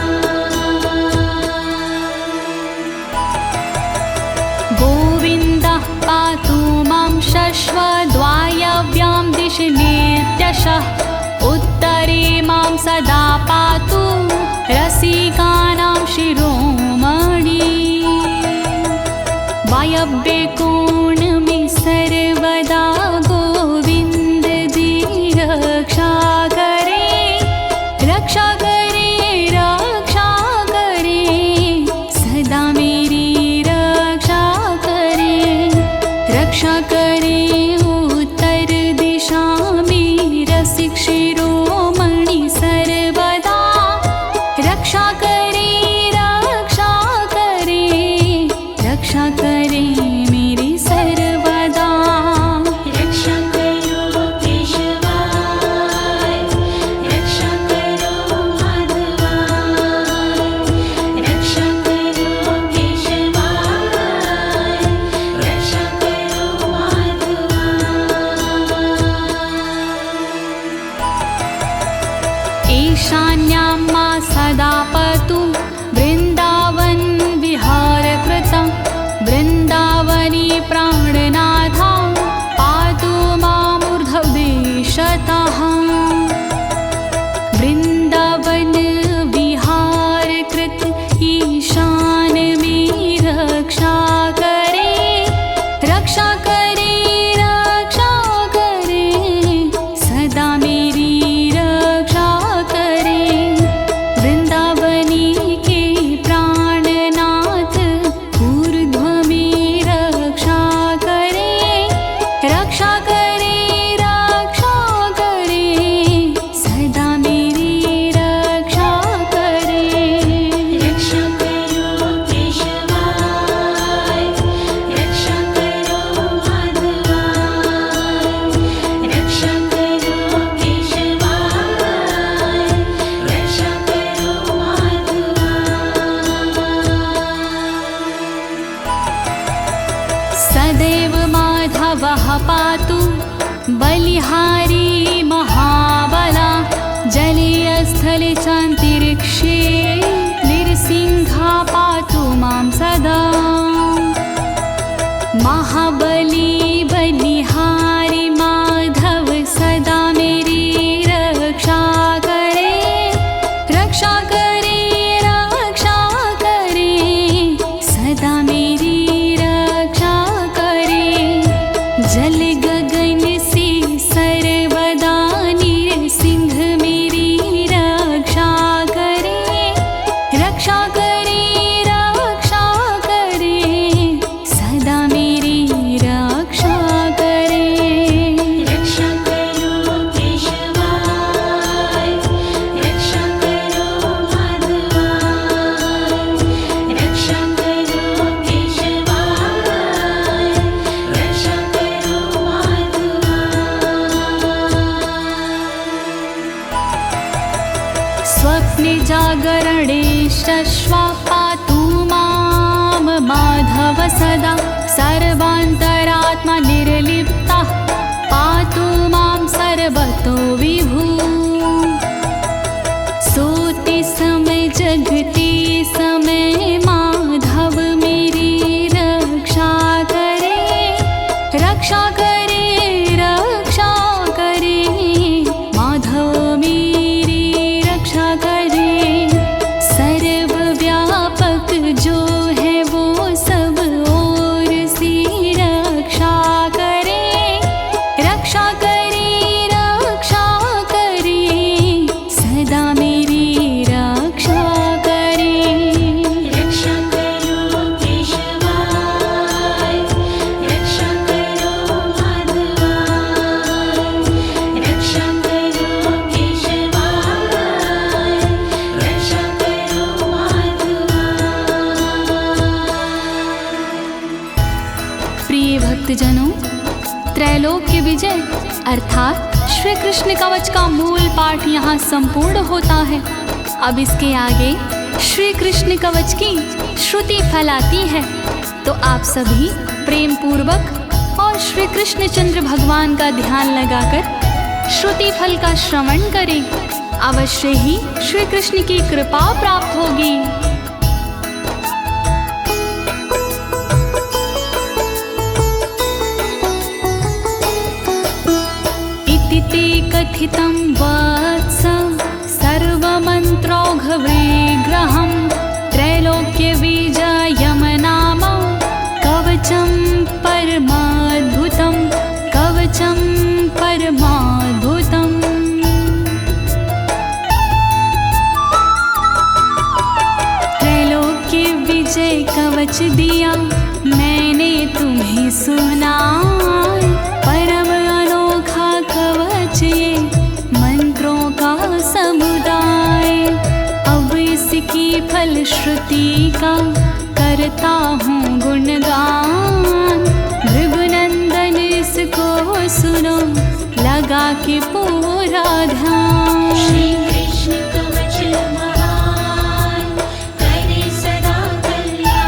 Speaker 1: गोविन्दः पातु मां शश्वद्वायव्यां दिशि नित्यशः उत्तरे मां सदा पातु रसिकानां शिरोमणि वायव्ये कोण में सर्वदा गोविन्द जी रक्षा करे रक्षा करे रक्षा करे सदा मेरी रक्षा करे रक्षा करे उत्तर दिशा में रसिक शिरोमणि सर्वदा रक्षा करे रक्षा करे रक्षा करे मेरी सर्वदा
Speaker 2: रक्षा करो केशवाय रक्षा करो माधवाय रक्षा करो केशवाय रक्षा करो माधवाय
Speaker 1: ईशान्यां मा सदा पतु वृन्दावन विहारकृतं वृन्दावनी प्राणनाथा पातु मामूर्ध्वदेशतः वृन्दावन विहारकृत ईशान में रक्षा करे रक्षा करे रक्षा करे सदा मेरी रक्षा करे वृंदावनी के प्राणनाथ ऊर्ध्व में रक्षा करे रक्षा करे रक्षा करे सदा मेरी रक्षा करे
Speaker 2: रक्षा करो केशवाय रक्षा करो माधवाय रक्षा करो केशवाय रक्षा करो माधवाय
Speaker 1: सदैव माधवः पातु बलिहारी महाबला जले स्थले चान्तरिक्षे नृसिंहा पातु मां सदा महाबली बलिहारी माधव सदा मेरी रक्षा करे रक्षा करे रक्षा करे सदा मेरी रक्षा करे जल गगन से सर्वदा नृसिंह मेरी रक्षा करे रक्षा करे रक्षा करे सदा मेरी रक्षा करे स्वप्ने जागरणे शश्वा पातु मां माधव सदा सर्वान्तरात्मा निर्लिप्ता पातु मां सर्वतो विभु सोते समय जगते समय माधव मेरी रक्षा करे रक्षा करे रक्षा करे माधव मेरी रक्षा करे सर्वव्यापक जो है वो सब ओर से रक्षा करे रक्षा करे रक्षा करे सदा मेरी रक्षा करे
Speaker 2: रक्षा करो केशवाय रक्षा करो माधवाय रक्षा करो केशवाय रक्षा करो माधवाय।
Speaker 1: प्रिय भक्तजनों, त्रैलोक्य विजय अर्थात श्री कृष्ण कवच का मूल पाठ यहाँ संपूर्ण होता है। अब इसके आगे श्री कृष्ण कवच की श्रुति फैलाती है, तो आप सभी प्रेम पूर्वक और श्री कृष्ण चंद्र भगवान का ध्यान लगाकर श्रुति फल का श्रवण करें। अवश्य ही श्री कृष्ण की कृपा प्राप्त होगी। इति ते कथितं वत्स सर्वमन्त्रौघविग्रहं त्रैलोक्यविजयं नाम कवचं परमाद्भुतं कवचं परमाद्भुतम्। त्रैलोक्य विजय कवच दिया मैंने तुम्हें सुना, परम अनोखा कवच ये मंत्रों का समुदाय। अब इसकी फलश्रुति का करता हूँ गुणगान, भृगुनंदन इसको सुनो लगा के पूरा ध्यान।
Speaker 2: श्री कृष्ण कवच महान करे सदा कल्याण।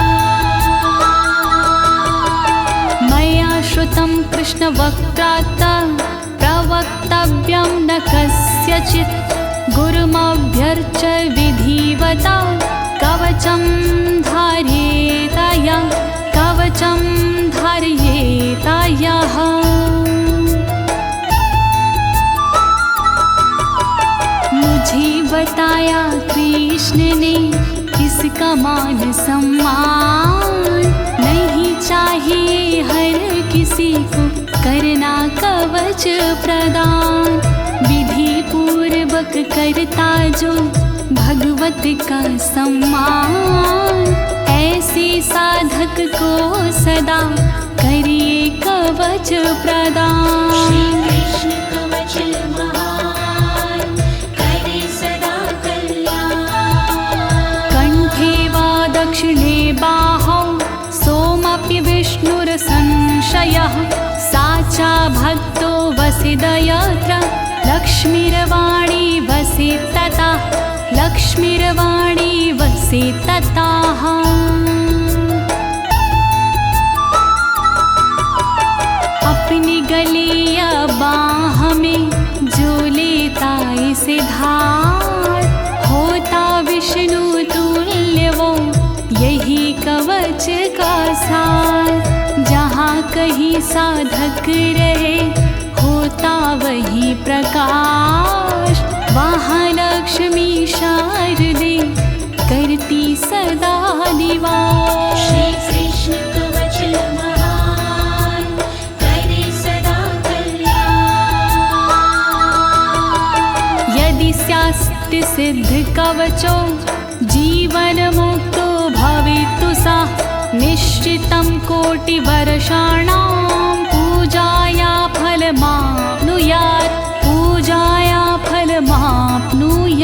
Speaker 1: मया श्रुतं कृष्ण वक्त्रात् प्रवक्तव्यं न कस्यचित्, गुरुमभ्यर्च्य विधिवता कवचं धारयेताया कवचं धारयेतायाः। मुझे बताया कृष्ण ने इसका मान सम्मान, नहीं चाहिए हर किसी को करना कवच प्रदान। विधि पूर्वक करता जो भगवत का सम्मान, ऐसे साधक को सदा करिए कवच प्रदान।
Speaker 2: श्री कृष्ण कवच महान करे सदा कल्याण।
Speaker 1: कंठे वा दक्षिणे बाहौ सोमपि विष्णुरसंशयः, साचा भक्तो वसिदयत्र लक्ष्मीर्वाणी वसि तथा लक्ष्मीर्वाणी वसि तताः। अपनी गले या बाह में जो लेता इसे धार, होता विष्णु तुल्य वो यही कवच का सार। जहाँ कहीं साधक रहे होता वही प्रकाश, वहाँ लक्ष्मी शारदे करती सदा निवास।
Speaker 2: श्री कृष्ण कवच महान करे सदा कल्याण।
Speaker 1: यदि स्यास्ति सिद्ध कवचो जीवन मुक्तो भवितु सा, निश्चितं कोटिवर्षाणां पूजाया फलमाप्नुयात् पूजाया फलमाप्नुयात्।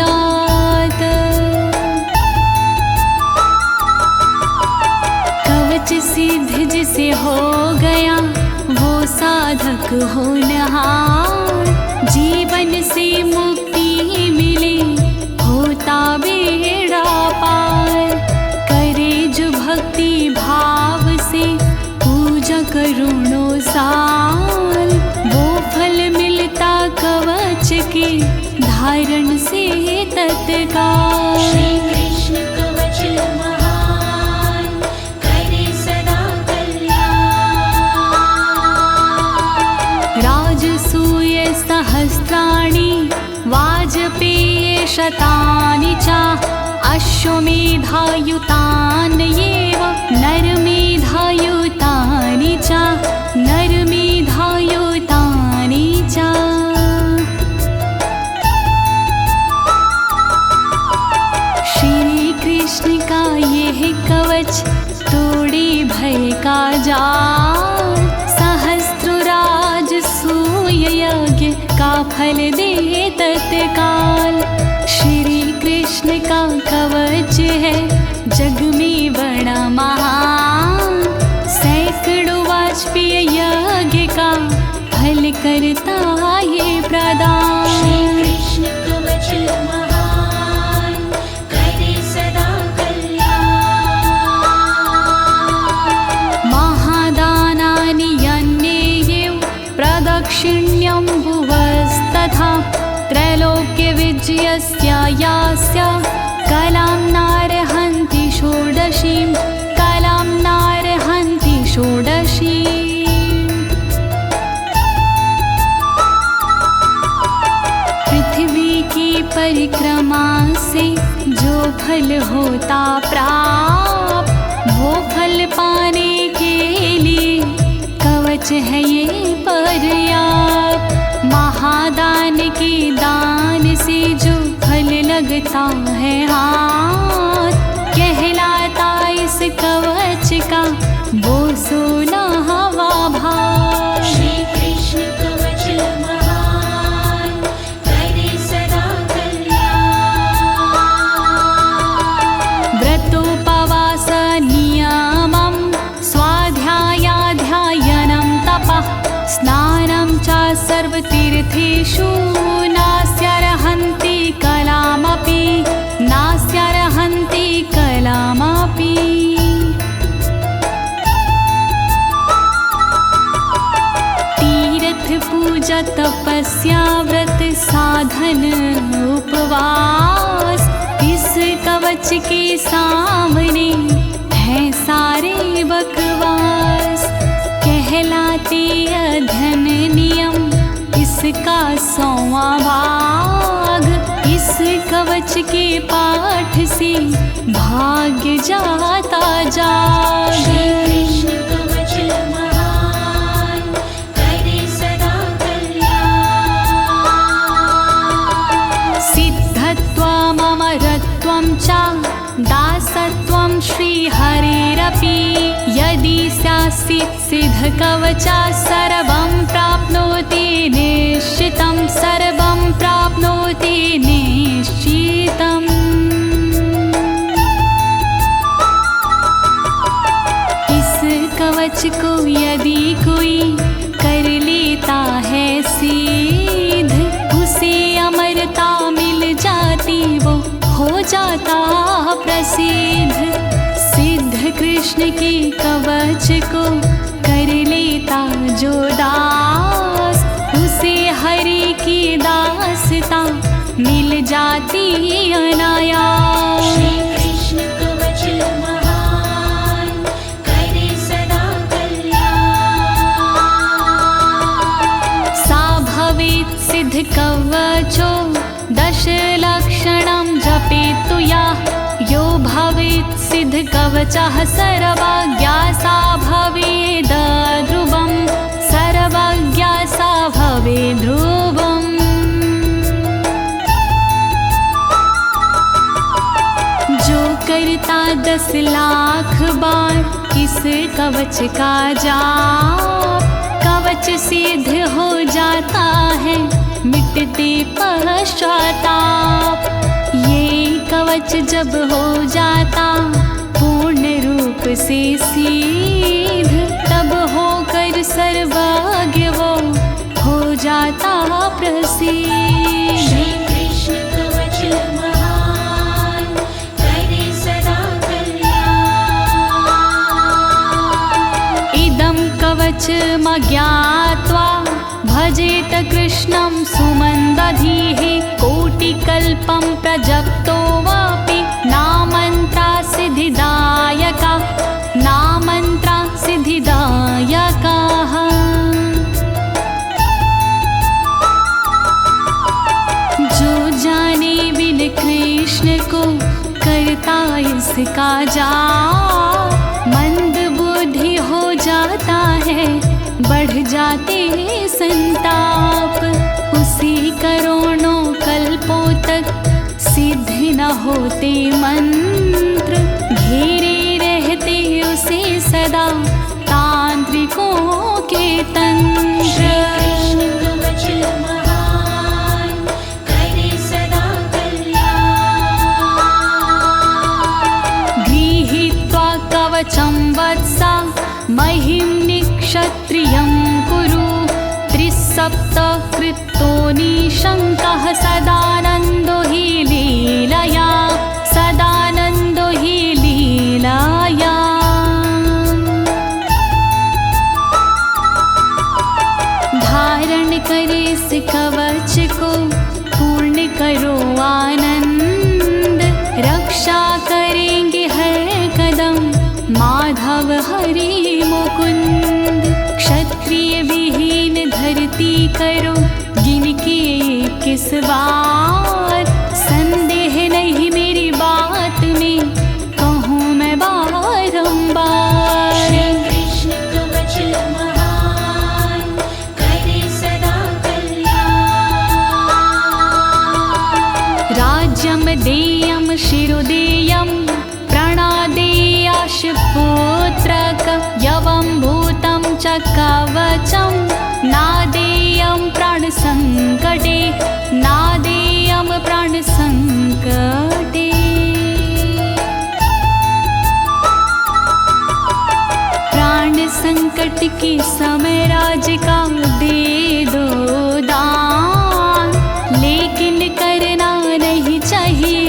Speaker 1: कवच सिद्ध जिसे हो गया वो साधक होनहार, जीवन से मुक्ति मिले होता तत्काल।
Speaker 2: श्री कृष्ण कवच महान करे सदा कल्याण।
Speaker 1: राजसूय सहस्राणि वाजपेय शतानि च अश्वमेधायुतान्येव नरमेधायुतानि च नरमेधायुतानि च। श्री कृष्ण का यह कवच तोड़े भय का जाल, सहस्त्रराज सूय यज्ञ का फल दे तत्काल। श्री कृष्ण का कवच है जग में बड़ा महान, सैकड़ों वाजपेय यज्ञ का फल करता ये प्रदान।
Speaker 2: श्री कृष्ण कवच महान करे सदा कल्याण।
Speaker 1: महादानानि यन्नेयेव प्रदक्षिण्यं भुवस्तथा, त्रैलोक्यविजयस्य यास्य कलां नारहन्ति षोडशीं, कलां नारहन्ति षोडशीम्। पृथ्वी की परिक्रमा से जो फल होता प्राप्त, वो फल पाने के लिए कवच है ये पर्याप्त। महादान के दान से जो फल लगता है हाथ, कहलाता इस कवच का वो 16वां भाग।
Speaker 2: श्री कृष्ण कवच महान करे सदा कल्याण।
Speaker 1: व्रतोपवास नियमं स्वाध्यायाध्ययनं तपः, स्नानं च सर्वतीर्थेषु नास्यर्हन्ति कलामपि, नास्यर्हन्ति कलामपि। तीर्थ पूजा तपस्या व्रत साधन उपवास, इस कवच के सामने है सारे बकवास। कहलाते अध्ययन नियम इसका 100वां भाग, इस कवच के पाठ से भाग्य जाता जाग।
Speaker 2: श्री कृष्ण कवच महान करे सदा कल्याण।
Speaker 1: सिद्धत्वम् अमरत्वं च दासत्वं श्रीहरेरपि, यदि स्यात्सित् सिद्धकवचा सर्वं प्राप्नोति निश्चितं, सर्वं प्राप्नोति निश्चितम्। इस कवच को यदि कोई कर लेता है सिद्ध, उसे अमरता मिल जाती, वो हो जाता प्रसिद्ध। सिद्ध कृष्ण के कवच को कर लेता जो दास, उसे हरि की दासता मिल जाती अनायास।
Speaker 2: श्री कृष्ण कवच महान करे सदा कल्याण।
Speaker 1: सा भवेत् सिद्ध कवचो दशलक्षणं जपेतु या, यो भवेत् सिद्ध कवचः सर्वज्ञा सा भवेद् ध्रुवं, सर्वज्ञा सा भवेद् ध्रुवम्। जो करता 10 लाख बार इस कवच का जाप, कवच सिद्ध हो जाता है मिटते पश्चाताप। ये कवच जब हो जाता पूर्ण रूप से सिद्ध, तब होकर सर्वज्ञ वो हो जाता प्रसिद्ध।
Speaker 2: श्री कृष्ण कवच महान करे सदा कल्याण।
Speaker 1: इदं कवचमज्ञात्वा भजेत कृष्णं सुमन्दधीः, कोटिक कल्पं प्रजप्तो वापि नामन्त्रा सिद्धिदायका नामन्त्रा सिद्धिदायकाः। जो जाने बिन कृष्ण को करता इसका जाप, मंद बुद्धि हो जाता है, बढ़ जाते संताप। उसी करोड़ों कल्पों तक सिद्ध न होते मंत्र, घेरे रहते उसे सदा तांत्रिकों के तंत्र।
Speaker 2: कृष्ण कवच महान करे सदा कल्याण।
Speaker 1: गृहीत्वा कवचं वत्सा महिं निक्षत्रियं कुरु। त्रिसप्तकृतो निशङ्कः सदानन्दो हि लीलया सदानन्दो हि लीलया। धारण करे इस कवच को पूर्ण करो आनंद, रक्षा करेंगे हर कदम माधव हरि मुकुंद। क्षत्रिय विहीन धरती करो गिनके 21 बार, संदेह नहीं मेरी बात में कहूँ मैं बारंबार।
Speaker 2: श्री कृष्ण कवच महान करे सदा कल्याण।
Speaker 1: राज्यं देयं शिरोदेयं प्रणादेयाश पुत्रक, यवं भूतं च कवचं नादेयं प्राणसंकटे नादेयं प्राणसंकटे। प्राण संकट के समय राज का दे दो दान, लेकिन करना नहीं चाहिए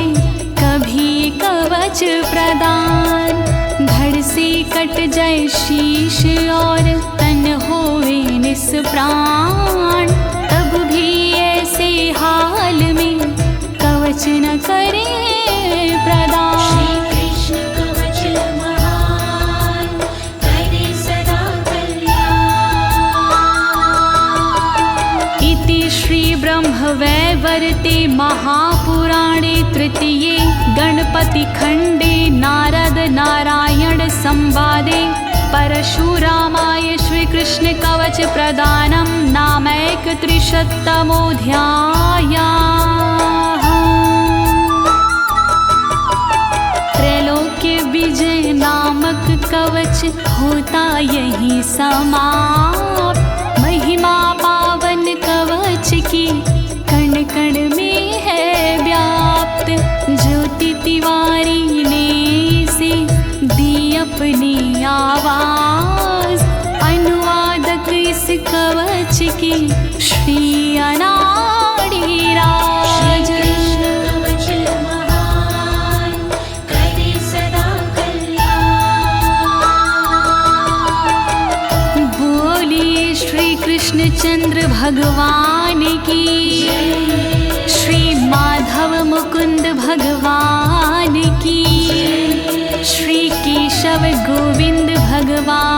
Speaker 1: कभी कवच प्रदान। धड़ से कट जाए शीश और तन होए निष्प्राण, तब भी ऐसे हाल में कवच न करे प्रदान।
Speaker 2: श्री कृष्ण कवच महान करे सदा कल्याण।
Speaker 1: इति श्री ब्रह्मवैवर्ते महापुराणे तृतीये गणपति खंडे नारद नारायण संवादे परशुरामाय श्रीकृष्ण कवच प्रदानं नामैकत्रिशतमोऽध्यायः। त्रैलोक्य विजय नामक कवच होता यही समाप्त। महिमा पावन कवच की कण कण में है व्याप्त। ज्योति तिवारी ने से दी अपनी आवाज, अनुवादक इस कवच की श्री अनाड़ी राज।
Speaker 2: कृष्ण कवच महान करे सदा कल्याण।
Speaker 1: बोलिए श्री कृष्णचंद्र भगवान की, श्री माधव मुकुंद भगवान की, श्री केशव गोविंद भगवान